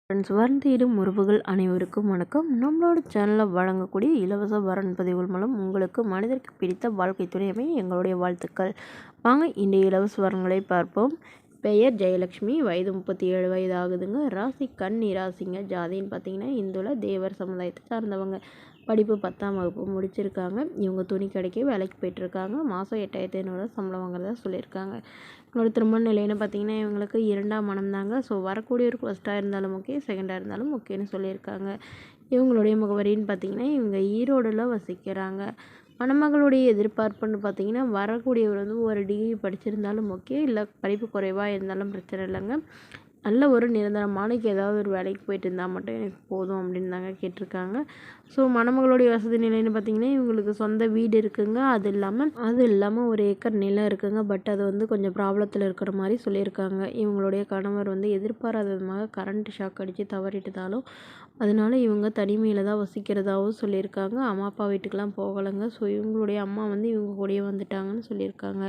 Friends, வரன் தேடும் உறவுகள் அனைவருக்கும் வணக்கம். நம்மளோட சேனலில் வழங்கக்கூடிய இலவச வரன் பதிவுகள் மூலம் உங்களுக்கு மனிதருக்கு பிடித்த வாழ்க்கை துணை அமைய எங்களுடைய வாழ்த்துக்கள். வாங்க இன்றைய இலவச வரன்களை பார்ப்போம். பெயர் ஜெயலட்சுமி, வயது 37 வயது ஆகுதுங்க. ராசி கன்னி ராசிங்க. ஜாதின்னு பார்த்தீங்கன்னா இந்துல தேவர் சமுதாயத்தை சார்ந்தவங்க. படிப்பு 10ஆம் வகுப்பு முடிச்சிருக்காங்க. இவங்க துணி கடைக்கு வேலைக்கு போயிட்டுருக்காங்க. மாதம் 8500 சம்பளம் வாங்குறதா சொல்லியிருக்காங்க. இவங்களோட திருமண நிலைன்னு பார்த்தீங்கன்னா இவங்களுக்கு 2ஆம் மனம் தாங்க. ஸோ வரக்கூடியவருக்கு ஃபஸ்ட்டாக இருந்தாலும் ஓகே, செகண்டாக இருந்தாலும் ஓகேன்னு சொல்லியிருக்காங்க. இவங்களுடைய முகவரின்னு பார்த்தீங்கன்னா இவங்க ஈரோடில் வசிக்கிறாங்க. மணமகளுடைய எதிர்பார்ப்புன்னு பார்த்தீங்கன்னா வரக்கூடியவர் வந்து ஒரு டிகிரி படிச்சிருந்தாலும் ஓகே, இல்லை படிப்பு குறைவாக இருந்தாலும் பிரச்சனை இல்லைங்க. நல்ல ஒரு நிரந்தரமான ஏதாவது ஒரு வேலைக்கு போயிட்டு இருந்தால் மட்டும் எனக்கு போதும் அப்படின்னு தாங்க கேட்டிருக்காங்க. ஸோ மணமகளுடைய வசதி நிலைன்னு பார்த்தீங்கன்னா இவங்களுக்கு சொந்த வீடு இருக்குங்க. அது இல்லாமல் 1 ஏக்கர் நிலம் இருக்குங்க. பட் அது வந்து கொஞ்சம் ப்ராப்ளத்தில் இருக்கிற மாதிரி சொல்லியிருக்காங்க. இவங்களுடைய கணவர் வந்து எதிர்பாராத விதமாக கரண்ட் ஷாக் அடித்து தவறிட்டதாலும் அதனால இவங்க தனிமையில் தான் வசிக்கிறதாகவும் சொல்லியிருக்காங்க. அம்மா அப்பா வீட்டுக்கெலாம் போகலைங்க. ஸோ இவங்களுடைய அம்மா வந்து இவங்க கூடயே வந்துட்டாங்கன்னு சொல்லியிருக்காங்க.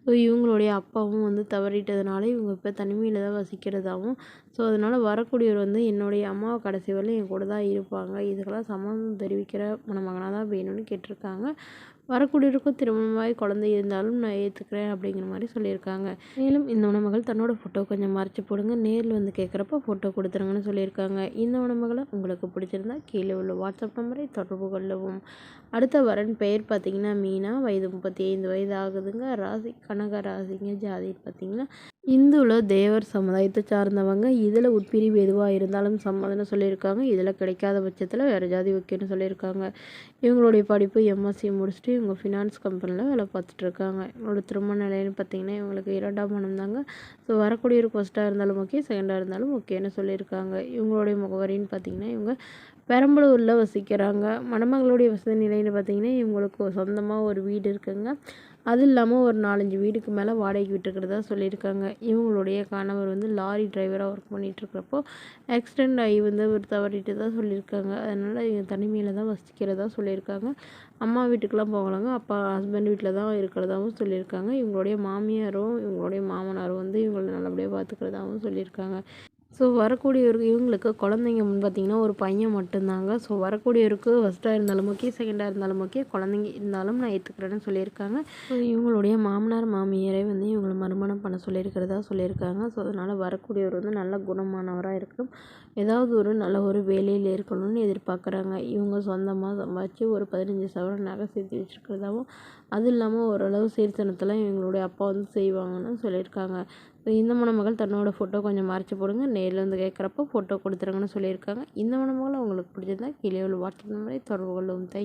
ஸோ இவங்களுடைய அப்பாவும் வந்து தவறிட்டதுனால இவங்க இப்போ தனிமையில் தான் வசிக்கிறதாகவும், ஸோ அதனால் வரக்கூடியவர் வந்து என்னுடைய அம்மாவை கடைசி வரையிலும் என் கூட தான் இருப்பாங்க. இதுக்கெல்லாம் சம்மதம் தெரிவிக்கிற மணமகனாக தான் வேணும்னு கேட்டிருக்காங்க. வரக்கூடியவருக்கும் திருமணமாகி குழந்தை இருந்தாலும் நான் ஏற்றுக்கிறேன் அப்படிங்கிற மாதிரி சொல்லியிருக்காங்க. மேலும் இந்த மணமகள் தன்னோட ஃபோட்டோ கொஞ்சம் மறைச்சி போடுங்க, நேரில் வந்து கேட்குறப்ப ஃபோட்டோ கொடுத்துருங்கன்னு சொல்லியிருக்காங்க. இந்த மணமகளை உங்களுக்கு பிடிச்சிருந்தா கீழே உள்ள வாட்ஸ்அப் நம்பரை தொடர்பு கொள்ளவும். அடுத்த வரன் பெயர் பார்த்தீங்கன்னா மீனா, வயது 35 வயது ஆகுதுங்க. ராசி கனக ராசிங்க. ஜாதின்னு பார்த்தீங்கன்னா இந்துல தேவர் சமுதாயத்தை சார்ந்தவங்க. இதில் உட்பிரிவு எதுவாக இருந்தாலும் சம்மதம்னு சொல்லியிருக்காங்க. இதில் கிடைக்காத பட்சத்தில் வேறு ஜாதி ஓகேன்னு சொல்லியிருக்காங்க. இவங்களுடைய படிப்பு எம்எஸ்சி முடிச்சுட்டு இவங்க ஃபினான்ஸ் கம்பெனியில் வேலை பார்த்துட்ருக்காங்க. இவங்களோட திருமண நிலைன்னு பார்த்தீங்கன்னா இவங்களுக்கு 2ஆம் மனம் தாங்க. ஸோ வரக்கூடியவருக்கு ஃபஸ்ட்டாக இருந்தாலும் ஓகே, செகண்டாக இருந்தாலும் ஓகேன்னு சொல்லியிருக்காங்க. இவங்களுடைய முகவரின்னு பார்த்தீங்கன்னா இவங்க பெரம்பலூரில் வசிக்கிறாங்க. மணமகளுடைய வசதி நிலைன்னு பார்த்தீங்கன்னா இவங்களுக்கு சொந்தமாக ஒரு வீடு இருக்குங்க. அது இல்லாமல் ஒரு 4-5 வீடுக்கு மேலே வாடகைக்கு விட்டுருக்கிறதா சொல்லியிருக்காங்க. இவங்களுடைய கணவர் வந்து லாரி டிரைவராக ஒர்க் பண்ணிகிட்ருக்கிறப்போ ஆக்சிடெண்ட் ஆகி வந்து ஒரு தவறிட்டு தான் சொல்லியிருக்காங்க. அதனால் இவங்க தனிமையில் தான் வசிக்கிறதா சொல்லியிருக்காங்க. அம்மா வீட்டுக்கெலாம் போகலாங்க. அப்பா ஹஸ்பண்ட் வீட்டில் தான் இருக்கிறதாகவும் சொல்லியிருக்காங்க. இவங்களுடைய மாமியாரும் இவங்களுடைய மாமனாரும் வந்து இவங்களை நல்லபடியாக பார்த்துக்கிறதாகவும் சொல்லியிருக்காங்க. ஸோ வரக்கூடியவருக்கு இவங்களுக்கு குழந்தைங்க பார்த்திங்கன்னா ஒரு பையன் மட்டும்தாங்க. ஸோ வரக்கூடியவருக்கு ஃபஸ்ட்டாக இருந்தாலும் ஓகே, செகண்டாக இருந்தாலும் ஓகே, குழந்தைங்க இருந்தாலும் நான் ஏற்றுக்கிறேன்னு சொல்லியிருக்காங்க. ஸோ இவங்களுடைய மாமனார் மாமியாரை வந்து இவங்களை மறுமணம் பண்ண சொல்லியிருக்கிறதா சொல்லியிருக்காங்க. ஸோ அதனால் வரக்கூடியவர் வந்து நல்ல குணமானவராக இருக்கணும், ஏதாவது ஒரு நல்ல ஒரு வேலையில் இருக்கணும்னு எதிர்பார்க்குறாங்க. இவங்க சொந்தமாக சம்பாதிச்சு ஒரு 15 சவரன் நகை சேர்த்து வச்சுருக்கிறதாவும், அது இல்லாமல் ஓரளவு சீர்தனத்தெல்லாம் இவங்களுடைய அப்பா வந்து செய்வாங்கன்னு சொல்லியிருக்காங்க. ஸோ இந்த மணமகள் தன்னோட ஃபோட்டோ கொஞ்சம் மறைச்சி போடுங்க, நேரில் வந்து கேட்குறப்போ ஃபோட்டோ கொடுத்துருங்கன்னு சொல்லியிருக்காங்க. இந்த மணமகள் உங்களுக்கு பிடிச்சிருந்தா கீழே உள்ள வாட்ஸ்அப் நம்பரை தொடர்பு கொள்ளவும். தேங்க்யூ.